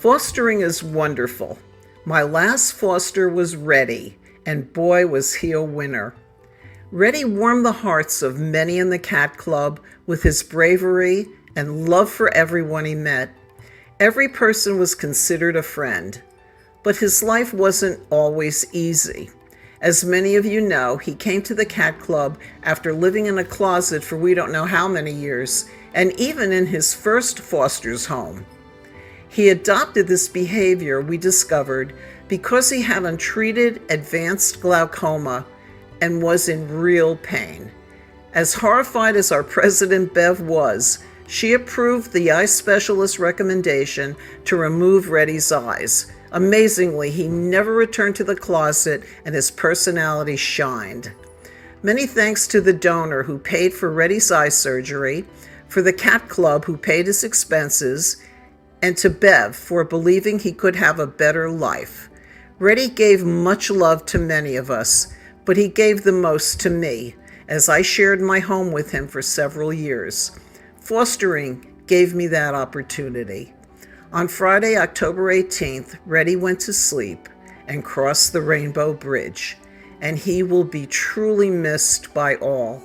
Fostering is wonderful. My last foster was Reddy, and boy was he a winner. Reddy warmed the hearts of many in the cat club with his bravery and love for everyone he met. Every person was considered a friend, but his life wasn't always easy. As many of you know, he came to the cat club after living in a closet for we don't know how many years, and even in his first foster's home. He adopted this behavior, we discovered, because he had untreated advanced glaucoma and was in real pain. As horrified as our president Bev was, she approved the eye specialist's recommendation to remove Reddy's eyes. Amazingly, he never returned to the closet and his personality shined. Many thanks to the donor who paid for Reddy's eye surgery, for the cat club who paid his expenses, and to Bev for believing he could have a better life. Reddy gave much love to many of us, but he gave the most to me, as I shared my home with him for several years. Fostering gave me that opportunity. On Friday, October 18th, Reddy went to sleep and crossed the Rainbow Bridge, and he will be truly missed by all.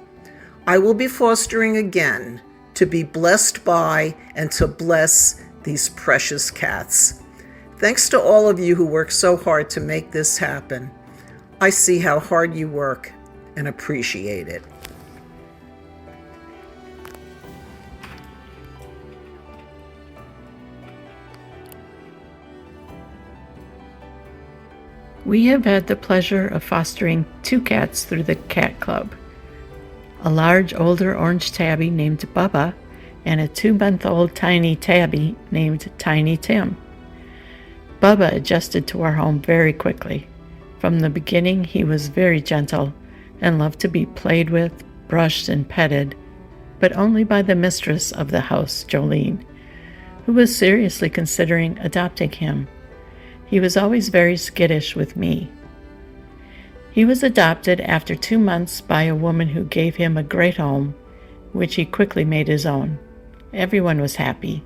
I will be fostering again to be blessed by and to bless these precious cats. Thanks to all of you who work so hard to make this happen. I see how hard you work and appreciate it. We have had the pleasure of fostering 2 cats through the cat club. A large older orange tabby named Bubba and a 2-month-old tiny tabby named Tiny Tim. Bubba adjusted to our home very quickly. From the beginning, he was very gentle and loved to be played with, brushed, and petted, but only by the mistress of the house, Jolene, who was seriously considering adopting him. He was always very skittish with me. He was adopted after 2 months by a woman who gave him a great home, which he quickly made his own. Everyone was happy.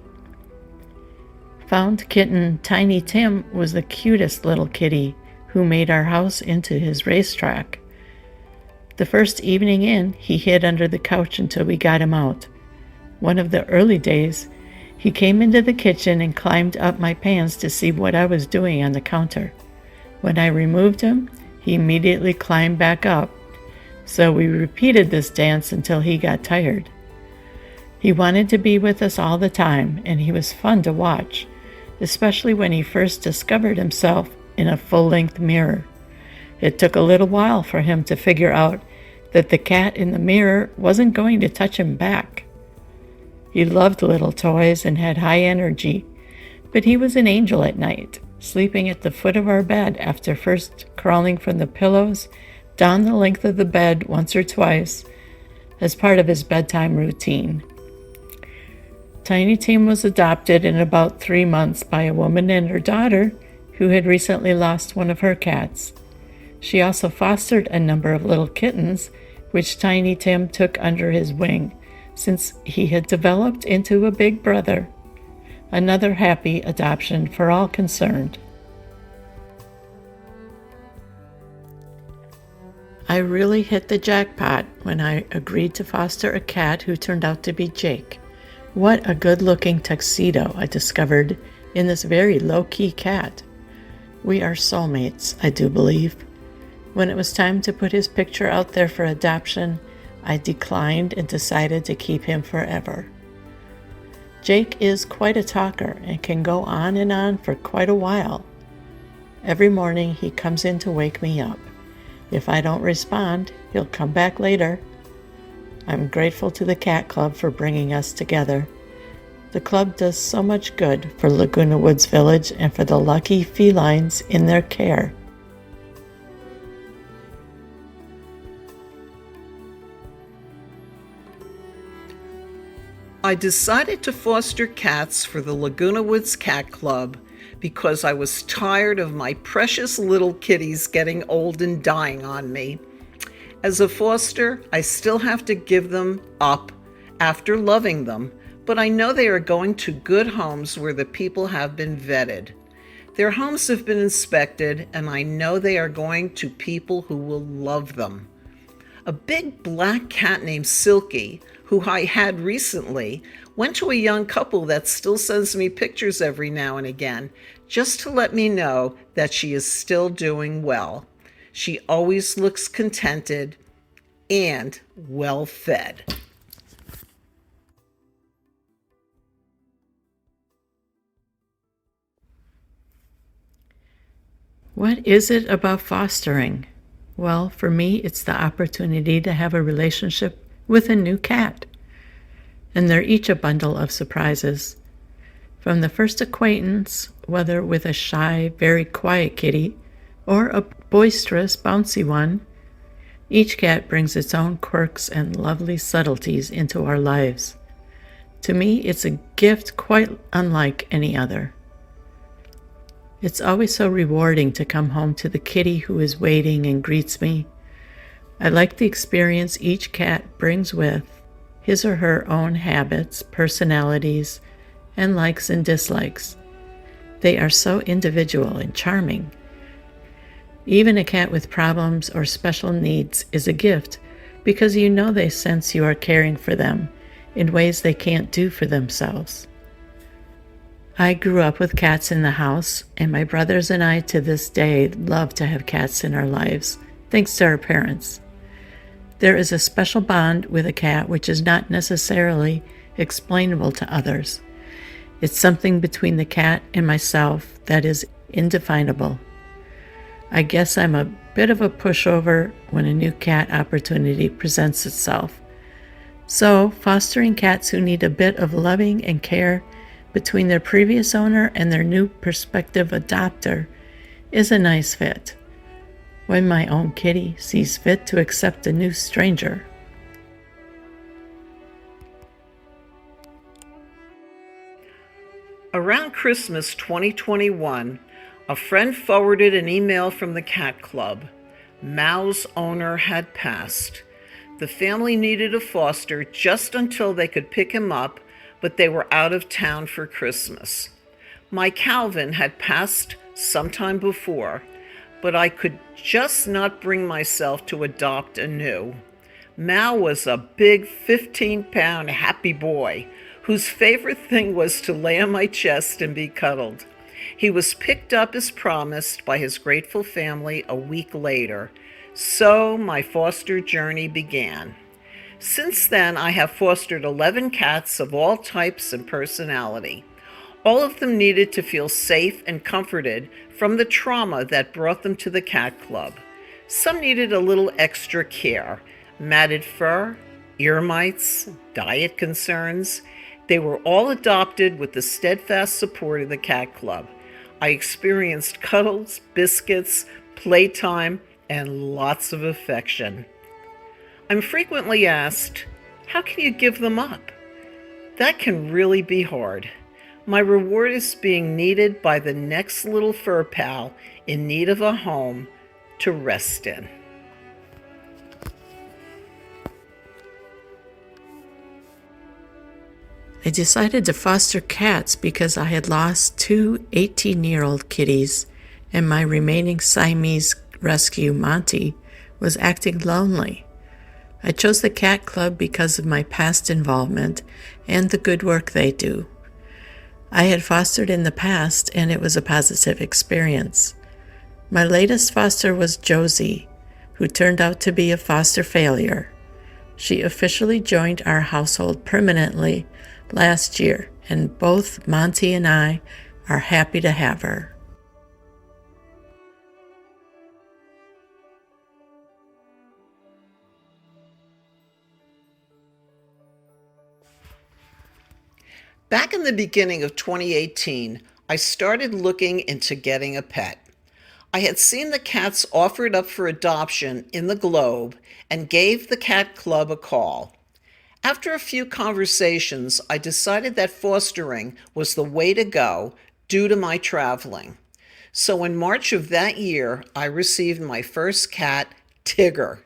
Found kitten Tiny Tim was the cutest little kitty who made our house into his racetrack. The first evening in, he hid under the couch until we got him out. One of the early days, he came into the kitchen and climbed up my pans to see what I was doing on the counter. When I removed him, he immediately climbed back up, so we repeated this dance until he got tired. He wanted to be with us all the time, and he was fun to watch, especially when he first discovered himself in a full-length mirror. It took a little while for him to figure out that the cat in the mirror wasn't going to touch him back. He loved little toys and had high energy, but he was an angel at night, sleeping at the foot of our bed after first crawling from the pillows down the length of the bed once or twice as part of his bedtime routine. Tiny Tim was adopted in about 3 months by a woman and her daughter who had recently lost one of her cats. She also fostered a number of little kittens, which Tiny Tim took under his wing, since he had developed into a big brother. Another happy adoption for all concerned. I really hit the jackpot when I agreed to foster a cat who turned out to be Jake. What a good-looking tuxedo I discovered in this very low-key cat. We are soulmates, I do believe. When it was time to put his picture out there for adoption, I declined and decided to keep him forever. Jake is quite a talker and can go on and on for quite a while. Every morning he comes in to wake me up. If I don't respond, he'll come back later. I'm grateful to the Cat Club for bringing us together. The club does so much good for Laguna Woods Village and for the lucky felines in their care. I decided to foster cats for the Laguna Woods Cat Club because I was tired of my precious little kitties getting old and dying on me. As a foster, I still have to give them up after loving them, but I know they are going to good homes where the people have been vetted. Their homes have been inspected, and I know they are going to people who will love them. A big black cat named Silky, who I had recently, went to a young couple that still sends me pictures every now and again, just to let me know that she is still doing well. She always looks contented and well fed. What is it about fostering? Well, for me, it's the opportunity to have a relationship with a new cat. And they're each a bundle of surprises. From the first acquaintance, whether with a shy, very quiet kitty or a boisterous, bouncy one, each cat brings its own quirks and lovely subtleties into our lives. To me, it's a gift quite unlike any other. It's always so rewarding to come home to the kitty who is waiting and greets me. I like the experience each cat brings with his or her own habits, personalities, and likes and dislikes. They are so individual and charming. Even a cat with problems or special needs is a gift because you know they sense you are caring for them in ways they can't do for themselves. I grew up with cats in the house, and my brothers and I to this day love to have cats in our lives, thanks to our parents. There is a special bond with a cat which is not necessarily explainable to others. It's something between the cat and myself that is indefinable. I guess I'm a bit of a pushover when a new cat opportunity presents itself. So, fostering cats who need a bit of loving and care between their previous owner and their new prospective adopter is a nice fit, when my own kitty sees fit to accept a new stranger. Around Christmas 2021, a friend forwarded an email from the cat club. Mao's owner had passed. The family needed a foster just until they could pick him up, but they were out of town for Christmas. My Calvin had passed sometime before, but I could just not bring myself to adopt anew. Mao was a big 15-pound happy boy whose favorite thing was to lay on my chest and be cuddled. He was picked up as promised by his grateful family a week later, so my foster journey began. Since then, I have fostered 11 cats of all types and personality. All of them needed to feel safe and comforted from the trauma that brought them to the cat club. Some needed a little extra care, matted fur, ear mites, diet concerns. They were all adopted with the steadfast support of the cat club. I experienced cuddles, biscuits, playtime, and lots of affection. I'm frequently asked, how can you give them up? That can really be hard. My reward is being needed by the next little fur pal in need of a home to rest in. I decided to foster cats because I had lost two 18-year-old kitties, and my remaining Siamese rescue, Monty, was acting lonely. I chose the cat club because of my past involvement and the good work they do. I had fostered in the past, and it was a positive experience. My latest foster was Josie, who turned out to be a foster failure. She officially joined our household permanently last year, and both Monty and I are happy to have her. Back in the beginning of 2018, I started looking into getting a pet. I had seen the cats offered up for adoption in the Globe and gave the cat club a call. After a few conversations, I decided that fostering was the way to go due to my traveling. So in March of that year, I received my first cat, Tigger.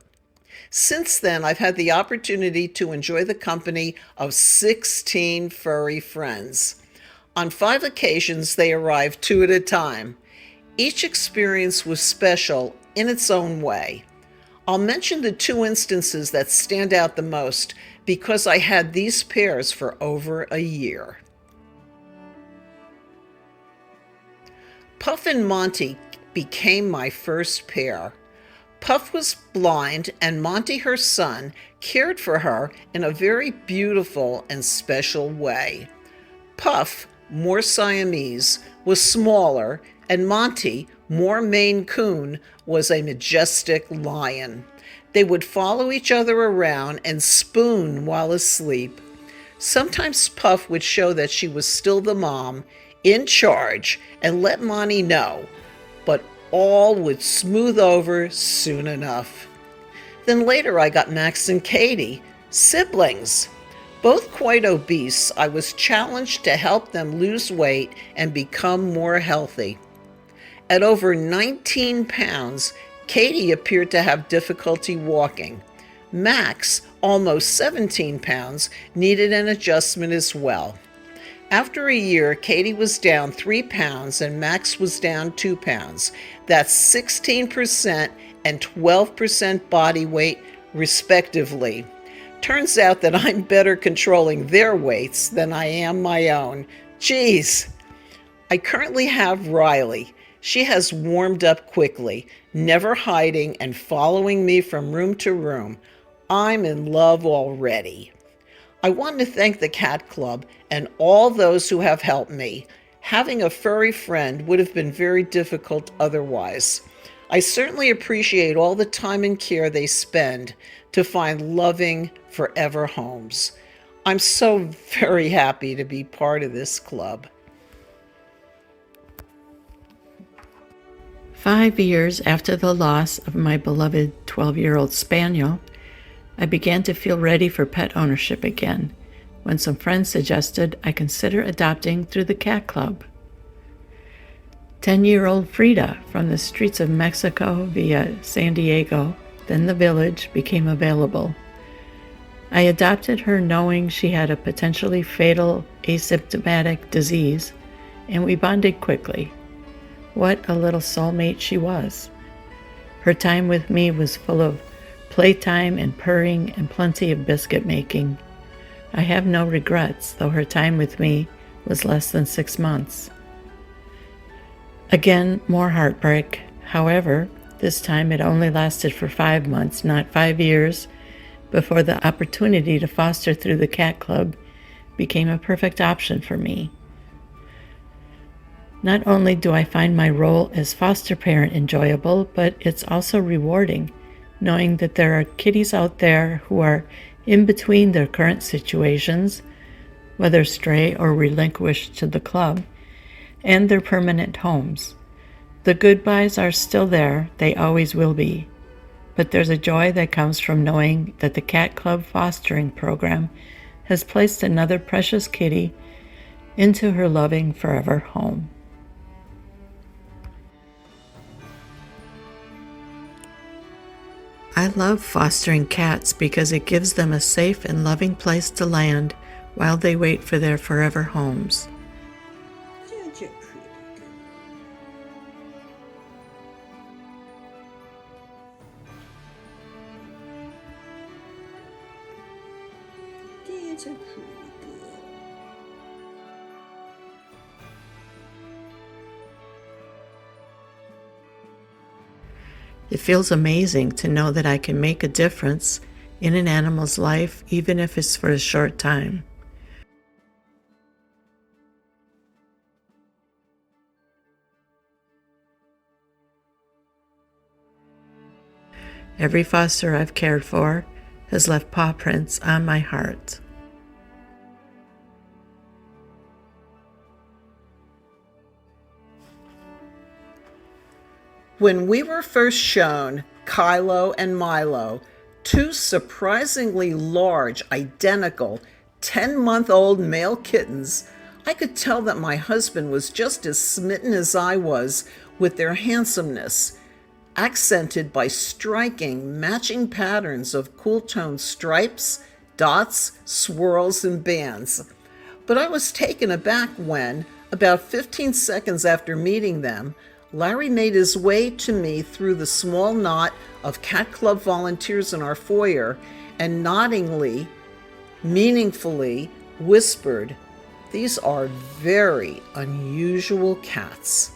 Since then, I've had the opportunity to enjoy the company of 16 furry friends. On 5 occasions, they arrived 2 at a time. Each experience was special in its own way. I'll mention the 2 instances that stand out the most because I had these pairs for over a year. Puff and Monty became my first pair. Puff was blind, and Monty, her son, cared for her in a very beautiful and special way. Puff, more Siamese, was smaller, and Monty, more Maine Coon, was a majestic lion. They would follow each other around and spoon while asleep. Sometimes Puff would show that she was still the mom, in charge, and let Monty know, but all would smooth over soon enough. Then later I got Max and Katie, siblings. Both quite obese, I was challenged to help them lose weight and become more healthy. At over 19 pounds, Katie appeared to have difficulty walking. Max, almost 17 pounds, needed an adjustment as well. After a year, Katie was down 3 pounds and Max was down 2 pounds. That's 16% and 12% body weight, respectively. Turns out that I'm better controlling their weights than I am my own. Geez. I currently have Riley. She has warmed up quickly, never hiding and following me from room to room. I'm in love already. I want to thank the Cat Club and all those who have helped me. Having a furry friend would have been very difficult otherwise. I certainly appreciate all the time and care they spend to find loving, forever homes. I'm so very happy to be part of this club. 5 years after the loss of my beloved 12-year-old spaniel, I began to feel ready for pet ownership again when some friends suggested I consider adopting through the Cat Club. 10-year-old Frida from the streets of Mexico via San Diego, then the village, became available. I adopted her knowing she had a potentially fatal asymptomatic disease, and we bonded quickly. What a little soulmate she was. Her time with me was full of playtime and purring and plenty of biscuit making. I have no regrets, though her time with me was less than 6 months. Again, more heartbreak. However, this time it only lasted for 5 months, not 5 years, before the opportunity to foster through the Cat Club became a perfect option for me. Not only do I find my role as foster parent enjoyable, but it's also rewarding, knowing that there are kitties out there who are in between their current situations, whether stray or relinquished to the club, and their permanent homes. The goodbyes are still there, they always will be, but there's a joy that comes from knowing that the Cat Club fostering program has placed another precious kitty into her loving forever home. I love fostering cats because it gives them a safe and loving place to land while they wait for their forever homes. Such a pretty girl. Such a pretty girl. It feels amazing to know that I can make a difference in an animal's life, even if it's for a short time. Every foster I've cared for has left paw prints on my heart. When we were first shown Kylo and Milo, 2 surprisingly large, identical 10-month-old male kittens, I could tell that my husband was just as smitten as I was with their handsomeness. accented by striking, matching patterns of cool tone stripes, dots, swirls, and bands. But I was taken aback when, about 15 seconds after meeting them, Larry made his way to me through the small knot of Cat Club volunteers in our foyer and noddingly, meaningfully whispered, "These are very unusual cats."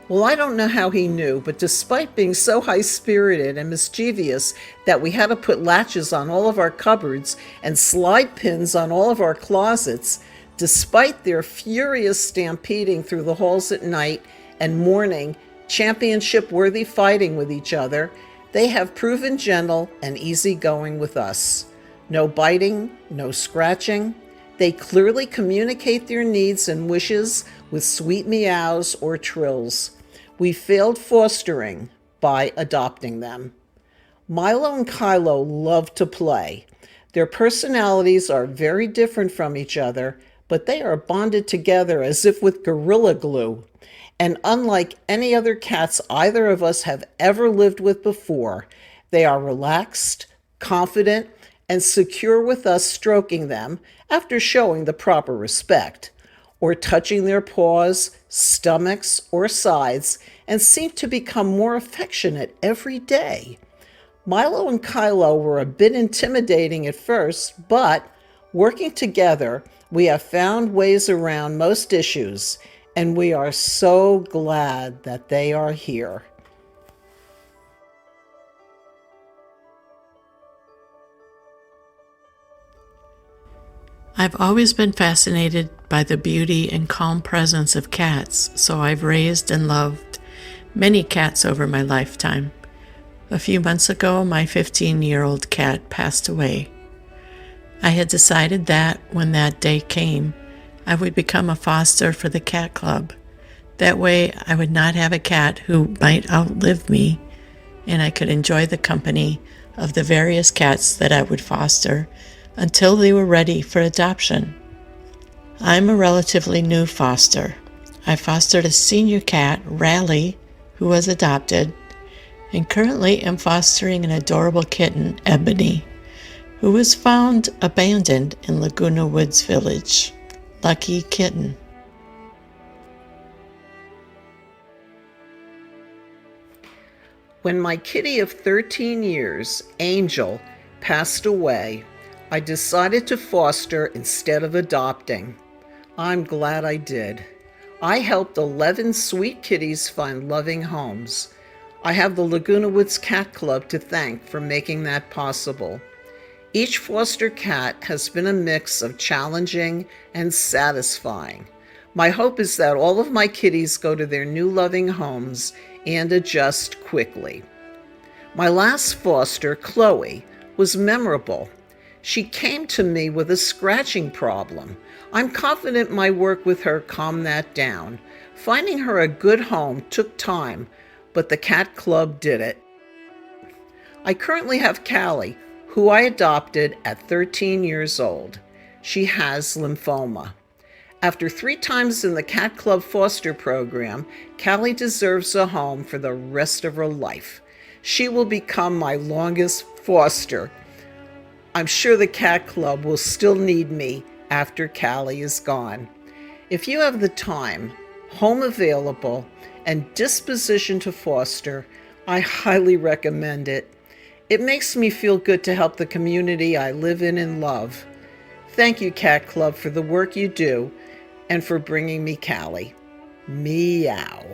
Well, I don't know how he knew, but despite being so high-spirited and mischievous that we had to put latches on all of our cupboards and slide pins on all of our closets, despite their furious stampeding through the halls at night and morning, championship-worthy fighting with each other, they have proven gentle and easygoing with us. No biting, no scratching. They clearly communicate their needs and wishes with sweet meows or trills. We failed fostering by adopting them. Milo and Kylo love to play. Their personalities are very different from each other, but they are bonded together as if with gorilla glue. And unlike any other cats either of us have ever lived with before, they are relaxed, confident, and secure with us stroking them after showing the proper respect, or touching their paws, stomachs, or sides, and seem to become more affectionate every day. Milo and Kylo were a bit intimidating at first, but working together, we have found ways around most issues, and we are so glad that they are here. I've always been fascinated by the beauty and calm presence of cats, so I've raised and loved many cats over my lifetime. A few months ago, my 15-year-old cat passed away. I had decided that when that day came, I would become a foster for the cat club. That way, I would not have a cat who might outlive me, and I could enjoy the company of the various cats that I would foster until they were ready for adoption. I'm a relatively new foster. I fostered a senior cat, Raleigh, who was adopted, and currently am fostering an adorable kitten, Ebony, who was found abandoned in Laguna Woods Village. Lucky kitten. When my kitty of 13 years, Angel, passed away, I decided to foster instead of adopting. I'm glad I did. I helped 11 sweet kitties find loving homes. I have the Laguna Woods Cat Club to thank for making that possible. Each foster cat has been a mix of challenging and satisfying. My hope is that all of my kitties go to their new loving homes and adjust quickly. My last foster, Chloe, was memorable. She came to me with a scratching problem. I'm confident my work with her calmed that down. Finding her a good home took time, but the Cat Club did it. I currently have Callie, who I adopted at 13 years old. She has lymphoma. After 3 times in the Cat Club foster program, Callie deserves a home for the rest of her life. She will become my longest foster. I'm sure the Cat Club will still need me after Callie is gone. If you have the time, home available, and disposition to foster, I highly recommend it. It makes me feel good to help the community I live in and love. Thank you, Cat Club, for the work you do and for bringing me Callie. Meow.